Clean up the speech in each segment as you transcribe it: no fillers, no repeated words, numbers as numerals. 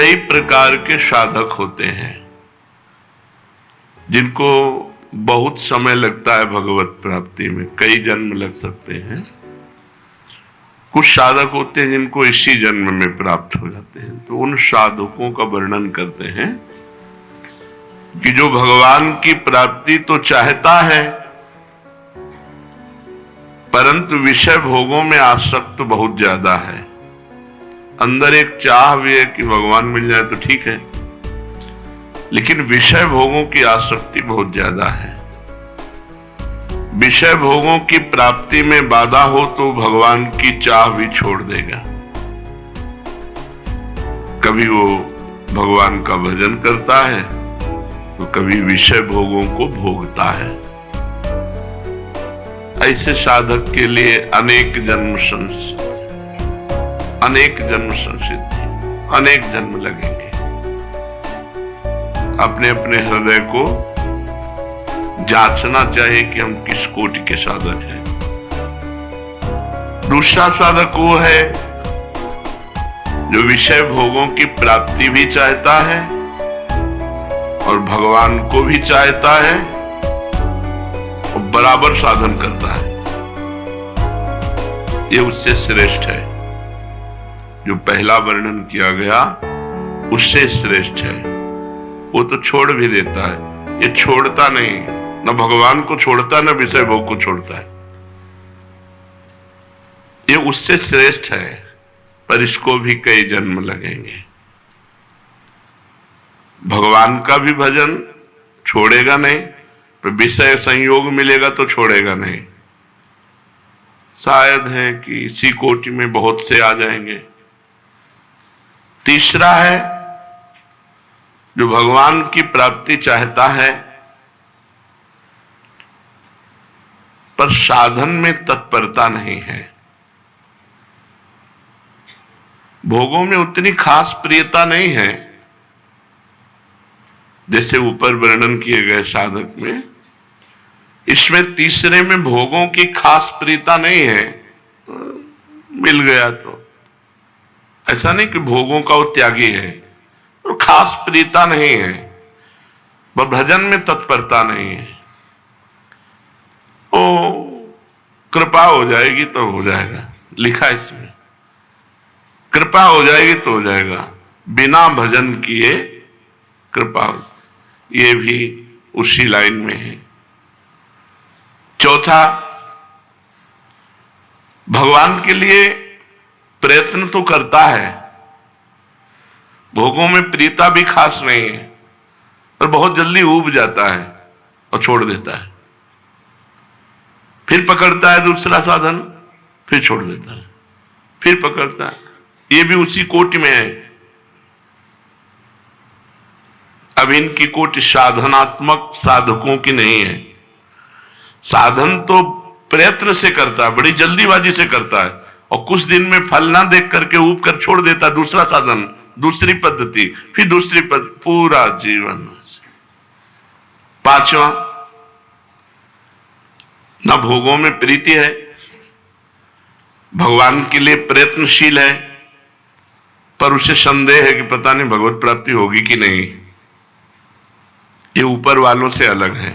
कई प्रकार के साधक होते हैं जिनको बहुत समय लगता है भगवत प्राप्ति में, कई जन्म लग सकते हैं। कुछ साधक होते हैं जिनको इसी जन्म में प्राप्त हो जाते हैं। तो उन साधकों का वर्णन करते हैं कि जो भगवान की प्राप्ति तो चाहता है परंतु विषय भोगों में आसक्त बहुत ज्यादा है। अंदर एक चाह भी है कि भगवान मिल जाए तो ठीक है, लेकिन विषय भोगों की आसक्ति बहुत ज्यादा है। विषय भोगों की प्राप्ति में बाधा हो तो भगवान की चाह भी छोड़ देगा। कभी वो भगवान का भजन करता है तो कभी विषय भोगों को भोगता है। ऐसे साधक के लिए अनेक जन्म संसिद्धि, अनेक जन्म लगेंगे। अपने अपने हृदय को जांचना चाहिए कि हम किस कोटि के साधक हैं। दूसरा साधक वो है जो विषय भोगों की प्राप्ति भी चाहता है और भगवान को भी चाहता है और बराबर साधन करता है। ये उससे श्रेष्ठ है। जो पहला वर्णन किया गया उससे श्रेष्ठ है। वो तो छोड़ भी देता है, ये छोड़ता नहीं, न भगवान को छोड़ता न विषय भोग को छोड़ता है। ये उससे श्रेष्ठ है, पर इसको भी कई जन्म लगेंगे। भगवान का भी भजन छोड़ेगा नहीं, पर विषय संयोग मिलेगा तो छोड़ेगा नहीं। शायद है कि इसी कोटि में बहुत से आ जाएंगे। तीसरा है जो भगवान की प्राप्ति चाहता है पर साधन में तत्परता नहीं है। भोगों में उतनी खास प्रियता नहीं है जैसे ऊपर वर्णन किए गए साधक में। इसमें तीसरे में भोगों की खास प्रियता नहीं है, मिल गया तो। ऐसा नहीं कि भोगों का वो त्यागी है, और खास प्रियता नहीं है, वह भजन में तत्परता नहीं है। ओ कृपा हो जाएगी तो हो जाएगा, लिखा इसमें कृपा हो जाएगी तो हो जाएगा, बिना भजन किए कृपा। ये भी उसी लाइन में है। चौथा, भगवान के लिए प्रयत्न तो करता है, भोगों में प्रीता भी खास नहीं है, पर बहुत जल्दी ऊब जाता है और छोड़ देता है। फिर पकड़ता है दूसरा साधन, फिर छोड़ देता है, फिर पकड़ता है। ये भी उसी कोटि में है। अब इनकी कोटि साधनात्मक साधकों की नहीं है। साधन तो प्रयत्न से करता है, बड़ी जल्दीबाजी से करता है, और कुछ दिन में फल ना देख करके ऊब कर छोड़ देता है। दूसरा साधन, दूसरी पद्धति, फिर दूसरी पद्धति, पूरा जीवन। पांचवा, न भोगों में प्रीति है, भगवान के लिए प्रयत्नशील है, पर उसे संदेह है कि पता नहीं भगवत प्राप्ति होगी कि नहीं। ये ऊपर वालों से अलग है,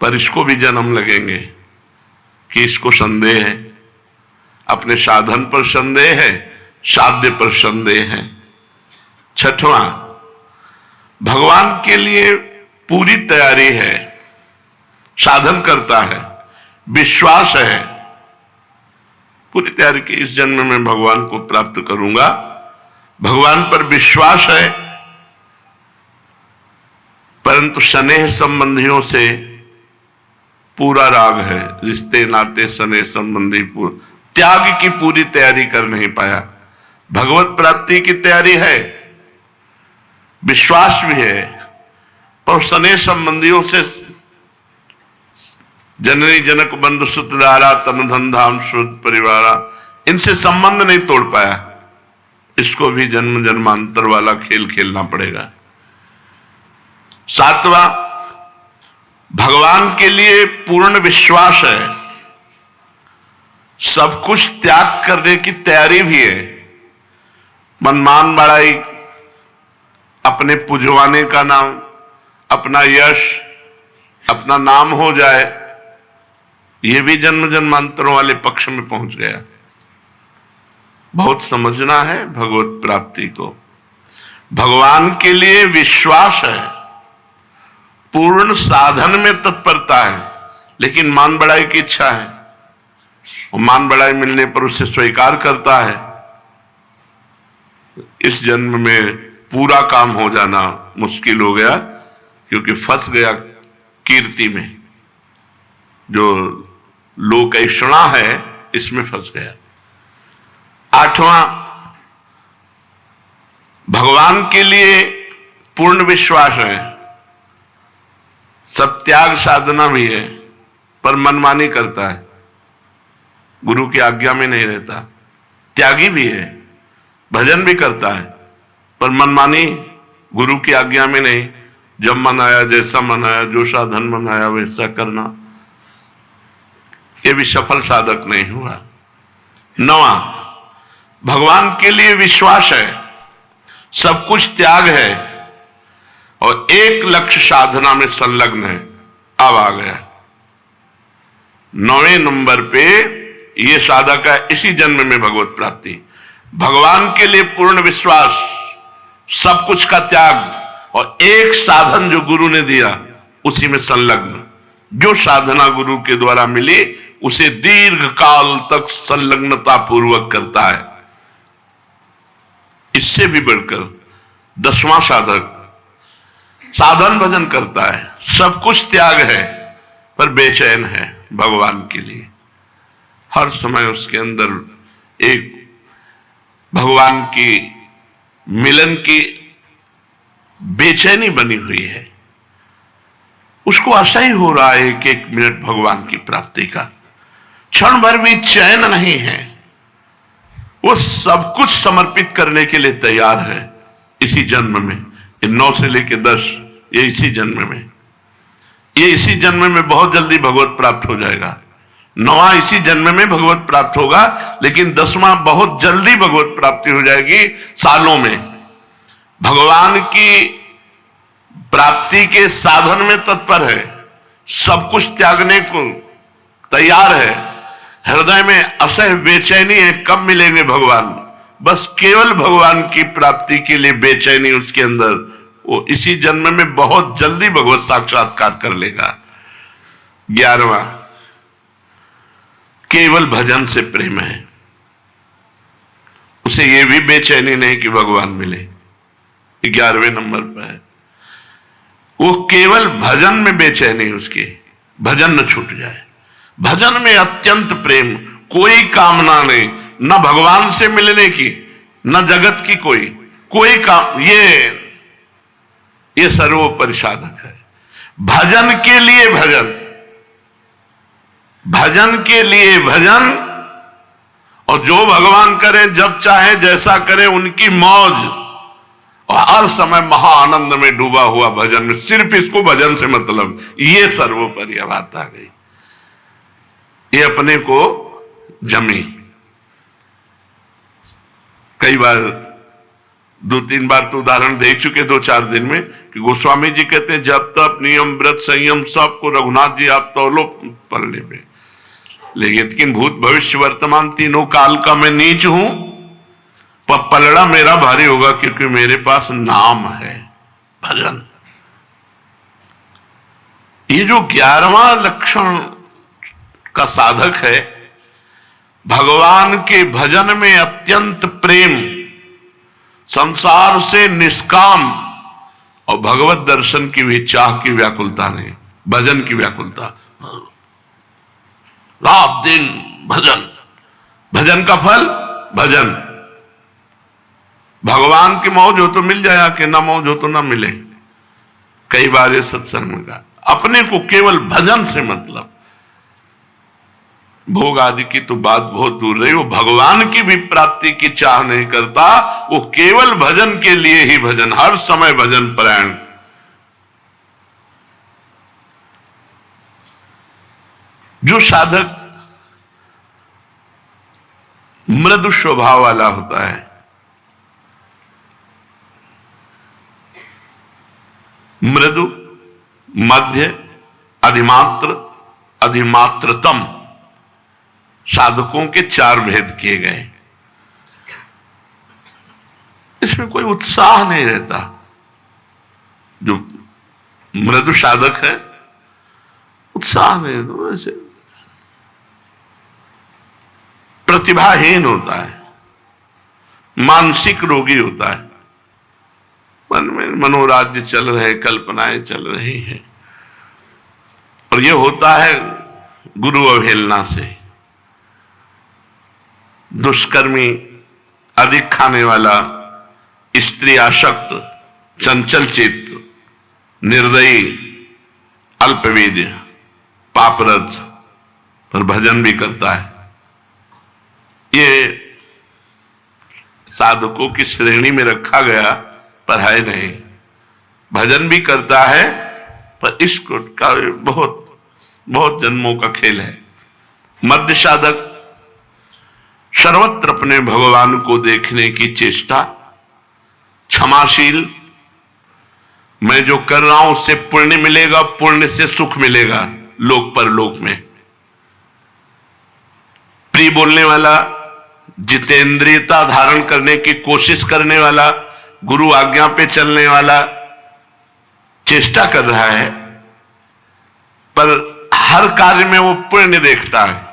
पर इसको भी जन्म लगेंगे कि इसको संदेह है, अपने साधन पर संदेह है, साध्य पर संदेह है। छठवां, भगवान के लिए पूरी तैयारी है, साधन करता है, विश्वास है, पूरी तैयारी की इस जन्म में भगवान को प्राप्त करूंगा, भगवान पर विश्वास है, परंतु स्नेह संबंधियों से पूरा राग है, रिश्ते नाते स्नेह संबंधी त्याग की पूरी तैयारी कर नहीं पाया। भगवत प्राप्ति की तैयारी है, विश्वास भी है, पर स्नेह संबंधियों से जननी जनक बंधु सुतदारा तन धन धाम शुद्ध परिवारा, इनसे संबंध नहीं तोड़ पाया। इसको भी जन्म जन्मांतर वाला खेल खेलना पड़ेगा। सातवां, भगवान के लिए पूर्ण विश्वास है, सब कुछ त्याग करने की तैयारी भी है, मनमान बड़ाई, अपने पुजवाने का नाम, अपना यश, अपना नाम हो जाए, ये भी जन्म जन्मांतरों वाले पक्ष में पहुंच गया। बहुत समझना है भगवत प्राप्ति को। भगवान के लिए विश्वास है, पूर्ण साधन में तत्परता है, लेकिन मान बढ़ाई की इच्छा है, और मान बढ़ाई मिलने पर उसे स्वीकार करता है। इस जन्म में पूरा काम हो जाना मुश्किल हो गया, क्योंकि फंस गया कीर्ति में, जो लोकैषणा है इसमें फंस गया। आठवां, भगवान के लिए पूर्ण विश्वास है, सब त्याग साधना भी है, पर मनमानी करता है, गुरु की आज्ञा में नहीं रहता। त्यागी भी है, भजन भी करता है, पर मनमानी, गुरु की आज्ञा में नहीं। जब मन आया, जैसा मन आया, जो साधन मन आया वैसा करना, ये भी सफल साधक नहीं हुआ। नवा, भगवान के लिए विश्वास है, सब कुछ त्याग है, और एक लक्ष्य साधना में संलग्न है। अब आ गया 9वें नंबर पे, ये साधक है इसी जन्म में भगवत प्राप्ति। भगवान के लिए पूर्ण विश्वास, सब कुछ का त्याग, और एक साधन जो गुरु ने दिया उसी में संलग्न। जो साधना गुरु के द्वारा मिली उसे दीर्घ काल तक संलग्नता पूर्वक करता है। इससे भी बढ़कर 10वां साधक साधन भजन करता है, सब कुछ त्याग है, पर बेचैन है भगवान के लिए। हर समय उसके अंदर एक भगवान की मिलन की बेचैनी बनी हुई है। उसको आशा ही हो रहा है एक एक मिनट भगवान की प्राप्ति का, क्षण भर भी चैन नहीं है। वो सब कुछ समर्पित करने के लिए तैयार है इसी जन्म में। 9 से लेकर 10, ये इसी जन्म में, ये इसी जन्म में बहुत जल्दी भगवत प्राप्त हो जाएगा। 9वां इसी जन्म में भगवत प्राप्त होगा, लेकिन 10वां बहुत जल्दी भगवत प्राप्ति हो जाएगी, सालों में। भगवान की प्राप्ति के साधन में तत्पर है, सब कुछ त्यागने को तैयार है। हृदय में असह बेचैनी है, कब मिलेंगे भगवान, बस केवल भगवान की प्राप्ति के लिए बेचैनी उसके अंदर। वो इसी जन्म में बहुत जल्दी भगवत साक्षात्कार कर लेगा। 11वां, केवल भजन से प्रेम है, उसे यह भी बेचैनी नहीं कि भगवान मिले। 11वें नंबर पर है, वो केवल भजन में बेचैनी, उसकी भजन न छूट जाए। भजन में अत्यंत प्रेम, कोई कामना नहीं, न भगवान से मिलने की, न जगत की कोई काम। ये सर्वोपरि साधक है। भजन के लिए भजन, भजन के लिए भजन, और जो भगवान करें, जब चाहे जैसा करें, उनकी मौज, और हर समय महा आनंद में डूबा हुआ भजन में, सिर्फ इसको भजन से मतलब, ये सर्वोपरि बात आ गई। ये अपने को जमी। कई बार 2-3 बार तो उदाहरण दे चुके 2-4 दिन में, कि गोस्वामी जी कहते हैं जब तक नियम व्रत संयम सबको रघुनाथ जी आप तौलो पल्ले पे, लेकिन भूत भविष्य वर्तमान तीनों काल का मैं नीच हूं, पर पलड़ा मेरा भारी होगा, क्योंकि मेरे पास नाम है, भजन। ये जो 11वां लक्षण का साधक है, भगवान के भजन में अत्यंत प्रेम, संसार से निष्काम, और भगवत दर्शन की भी चाह की व्याकुलता नहीं, भजन की व्याकुलता। रात दिन भजन, भजन का फल भजन। भगवान की मौज हो तो मिल जाए, कि ना मौज हो तो ना मिले। कई बार ये सत्संग में कहा, अपने को केवल भजन से मतलब, भोग आदि की तो बात बहुत दूर रही। वो भगवान की भी प्राप्ति की चाह नहीं करता, वो केवल भजन के लिए ही भजन, हर समय भजन परायण। जो साधक मृदु स्वभाव वाला होता है, मृदु, मध्य, अधिमात्र, अधिमात्रतम साधकों के 4 भेद किए गए। इसमें कोई उत्साह नहीं रहता। जो मृदु साधक है उत्साह नहीं, तो ऐसे प्रतिभाहीन होता है, मानसिक रोगी होता है, मन में मनोराज्य चल रहे, कल्पनाएं चल रही हैं, और यह होता है गुरु अवहेलना से। दुष्कर्मी, अधिक खाने वाला, स्त्री आसक्त, चंचल चित्त, निर्दयी, अल्पवीर्य, पापरज, पर भजन भी करता है, ये साधकों की श्रेणी में रखा गया, पर है नहीं। भजन भी करता है, पर इसको का बहुत बहुत जन्मों का खेल है। मध्य साधक सर्वत्र अपने भगवान को देखने की चेष्टा, क्षमाशील, मैं जो कर रहा हूं उससे पुण्य मिलेगा, पुण्य से सुख मिलेगा लोक परलोक में। प्रिय बोलने वाला, जितेंद्रियता धारण करने की कोशिश करने वाला, गुरु आज्ञा पे चलने वाला, चेष्टा कर रहा है, पर हर कार्य में वो पुण्य देखता है।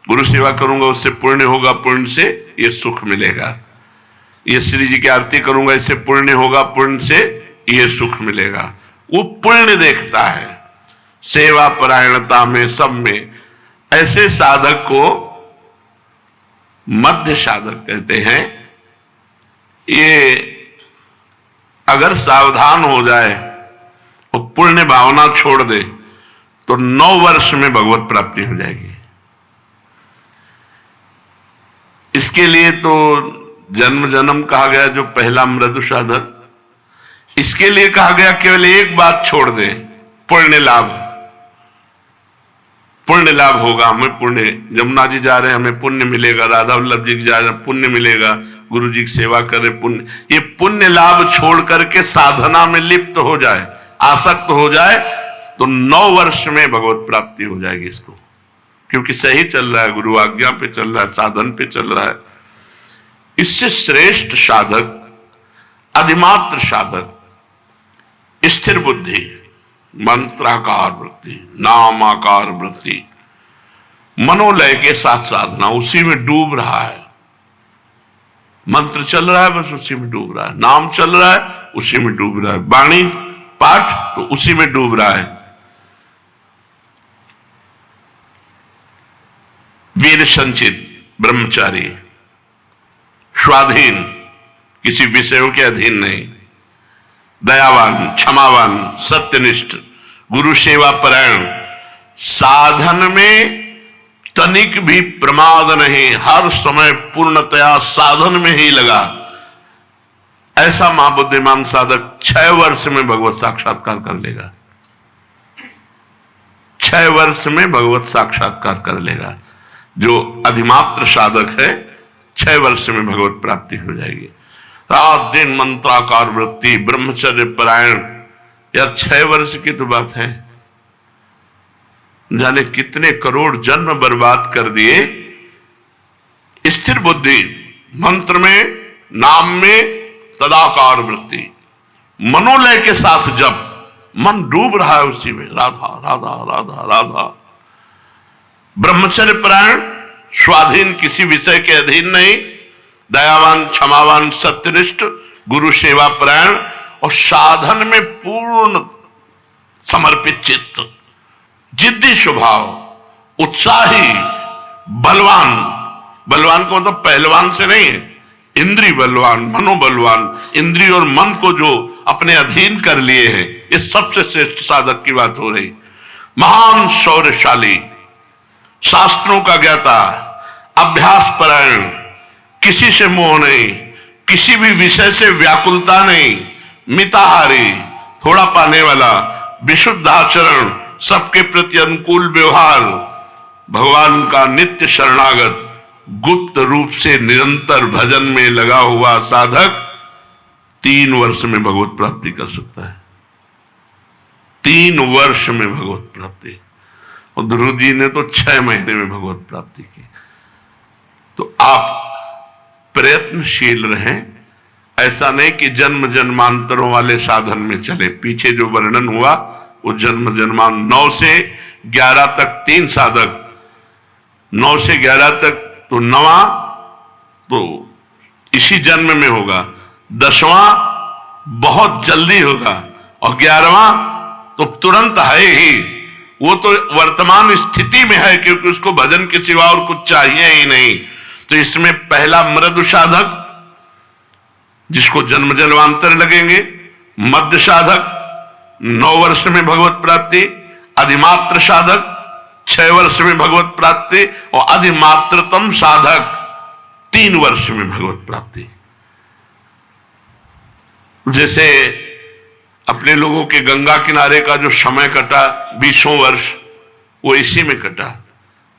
गुरु सेवा करूंगा उससे पुण्य होगा, पुण्य से ये सुख मिलेगा। ये श्री जी की आरती करूंगा इससे पुण्य होगा, पुण्य से ये सुख मिलेगा। वो पुण्य देखता है सेवा परायणता में, सब में। ऐसे साधक को मध्य साधक कहते हैं। ये अगर सावधान हो जाए और पुण्य भावना छोड़ दे तो 9 वर्ष में भगवत प्राप्ति हो जाएगी। इसके लिए तो जन्म जन्म कहा गया, जो पहला मृदु साधक, इसके लिए कहा गया केवल एक बात छोड़ दे, पुण्य लाभ। पुण्य लाभ होगा, हमें पुण्य, यमुना जी जा रहे हैं हमें पुण्य मिलेगा, राधा वल्लभ जी जा रहे हैं पुण्य मिलेगा, गुरु जी की सेवा करे पुण्य। ये पुण्य लाभ छोड़ करके साधना में लिप्त हो जाए, आसक्त हो जाए, तो 9 वर्ष में भगवत प्राप्ति हो जाएगी इसको, क्योंकि सही चल रहा है, गुरु आज्ञा पे चल रहा है, साधन पे चल रहा है। इससे श्रेष्ठ साधक अधिमात्र साधक, स्थिर बुद्धि, मंत्राकार वृत्ति, नामाकार वृत्ति, मनोलय के साथ साधना, उसी में डूब रहा है। मंत्र चल रहा है बस उसी में डूब रहा है, नाम चल रहा है उसी में डूब रहा है, वाणी पाठ तो उसी में डूब रहा है। वीर संचित ब्रह्मचारी, स्वाधीन, किसी विषयों के अधीन नहीं, दयावान, क्षमावान, सत्यनिष्ठ, गुरु सेवा परायण, साधन में तनिक भी प्रमाद नहीं, हर समय पूर्णतया साधन में ही लगा। ऐसा महाबुद्धिमान साधक 6 वर्ष में भगवत साक्षात्कार कर लेगा। 6 वर्ष में भगवत साक्षात्कार कर लेगा। जो अधिमात्र साधक है 6 वर्ष में भगवत प्राप्ति हो जाएगी। रात दिन मंत्राकार वृत्ति, ब्रह्मचर्य परायण, यार 6 वर्ष की तो बात है, जाने कितने करोड़ जन्म बर्बाद कर दिए। स्थिर बुद्धि, मंत्र में, नाम में तदाकार वृत्ति, मनोलय के साथ जब मन डूब रहा है उसी में, राधा राधा राधा राधा। ब्रह्मचर्य परायण, स्वाधीन, किसी विषय के अधीन नहीं, दयावान, क्षमावान, सत्यनिष्ठ, गुरु सेवा परायण, और साधन में पूर्ण समर्पित चित्त, जिद्दी स्वभाव, उत्साही, बलवान। बलवान को मतलब पहलवान से नहीं है, इंद्रिय बलवान, मनोबलवान, इंद्रिय और मन को जो अपने अधीन कर लिए हैं, ये सबसे श्रेष्ठ साधक की बात हो रही। महान शौर्यशाली, शास्त्रों का ज्ञाता, अभ्यास परायण, किसी से मोह नहीं, किसी भी विषय से व्याकुलता नहीं, मिताहारी, थोड़ा पाने वाला, विशुद्ध आचरण, सबके प्रति अनुकूल व्यवहार, भगवान का नित्य शरणागत, गुप्त रूप से निरंतर भजन में लगा हुआ साधक 3 वर्ष में भगवत प्राप्ति कर सकता है। 3 वर्ष में भगवत प्राप्ति, और ध्रुव जी ने तो 6 महीने में भगवत प्राप्ति की। तो आप प्रयत्नशील रहें, ऐसा नहीं कि जन्म जन्मांतरों वाले साधन में चले। पीछे जो वर्णन हुआ वो जन्म जन्मांतर 9 से 11 तक 3 साधक, 9 से 11 तक तो 9वां तो इसी जन्म में होगा, 10वां बहुत जल्दी होगा, और 11वां तो तुरंत है ही। वो तो वर्तमान स्थिति में है, क्योंकि उसको भजन के सिवा और कुछ चाहिए ही नहीं। तो इसमें पहला मृदु साधक जिसको जन्म जन्मांतर लगेंगे, मध्य साधक 9 वर्ष में भगवत प्राप्ति, अधिमात्र साधक 6 वर्ष में भगवत प्राप्ति, और अधिमात्रतम साधक 3 वर्ष में भगवत प्राप्ति। जैसे अपने लोगों के गंगा किनारे का जो समय कटा 20 वर्ष, वो इसी में कटा।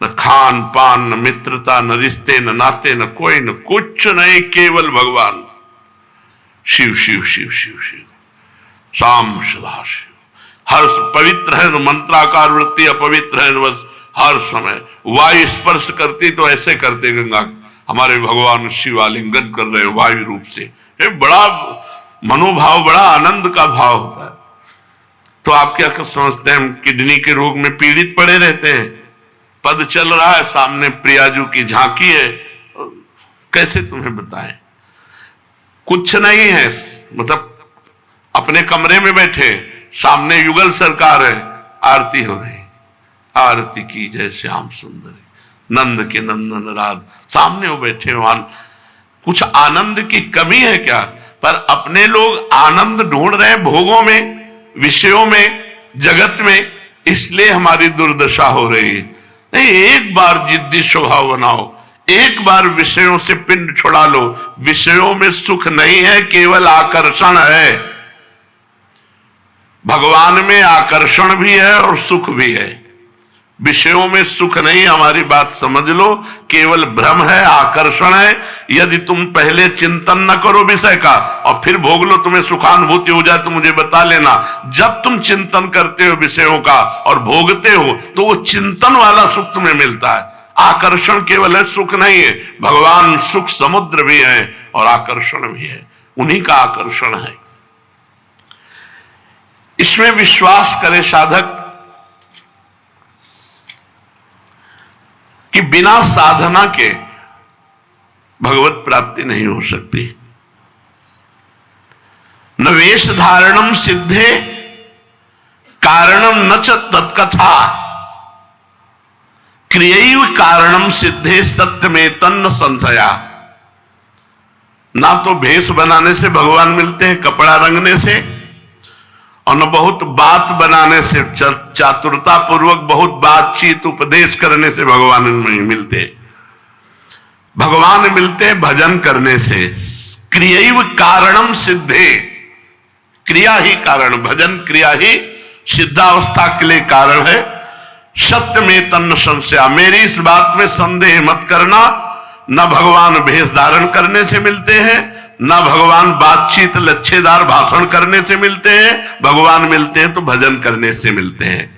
न खान पान, न मित्रता, न रिश्ते, न नाते, न कोई, न कुछ नहीं, केवल भगवान। शिव शिव शिव शिव शिव, शाम सदा शिव। हर पवित्र है तो मंत्राकार वृत्ति, अपवित्र है तो बस हर समय वायु स्पर्श करती तो ऐसे करते गंगा, हमारे भगवान शिव आलिंगन कर रहे वायु रूप से। ये बड़ा मनोभाव, बड़ा आनंद का भाव होता है। तो आप क्या समझते हैं, हम किडनी के रोग में पीड़ित पड़े रहते हैं, पद चल रहा है, सामने प्रियाजू की झांकी है, कैसे तुम्हें बताएं? कुछ नहीं है, मतलब अपने कमरे में बैठे, सामने युगल सरकार है, आरती हो रही, आरती की जय श्याम सुंदर नंद के नंदन राध, सामने वो बैठे, वहां कुछ आनंद की कमी है क्या? पर अपने लोग आनंद ढूंढ रहे हैं भोगों में, विषयों में, जगत में, इसलिए हमारी दुर्दशा हो रही है। नहीं, एक बार जिद्दी स्वभाव बनाओ, एक बार विषयों से पिंड छुड़ा लो। विषयों में सुख नहीं है, केवल आकर्षण है। भगवान में आकर्षण भी है और सुख भी है, विषयों में सुख नहीं। हमारी बात समझ लो, केवल भ्रम है, आकर्षण है। यदि तुम पहले चिंतन न करो विषय का और फिर भोग लो, तुम्हें सुखानुभूति हो जाए तो मुझे बता लेना। जब तुम चिंतन करते हो विषयों का और भोगते हो तो वो चिंतन वाला सुख तुम्हें मिलता है। आकर्षण केवल है, सुख नहीं है। भगवान सुख समुद्र भी है और आकर्षण भी है, उन्हीं का आकर्षण है। इसमें विश्वास करे साधक कि बिना साधना के भगवत प्राप्ति नहीं हो सकती। न वेश धारणम सिद्धे कारणम न च तत्कथा, क्रियैव कारणम सिद्धे सत्य में तन्न संशया। ना तो भेष बनाने से भगवान मिलते हैं, कपड़ा रंगने से, और न बहुत बात बनाने से, चातुरता पूर्वक बहुत बातचीत उपदेश करने से भगवान नहीं मिलते। भगवान मिलते हैं भजन करने से। क्रियैव कारणम सिद्धे, क्रिया ही कारण, भजन क्रिया ही सिद्धावस्था के लिए कारण है। सत्य में तन्न संशया, मेरी इस बात में संदेह मत करना। न भगवान भेष धारण करने से मिलते हैं, न भगवान बातचीत लच्छेदार भाषण करने से मिलते हैं। भगवान मिलते हैं तो भजन करने से मिलते हैं।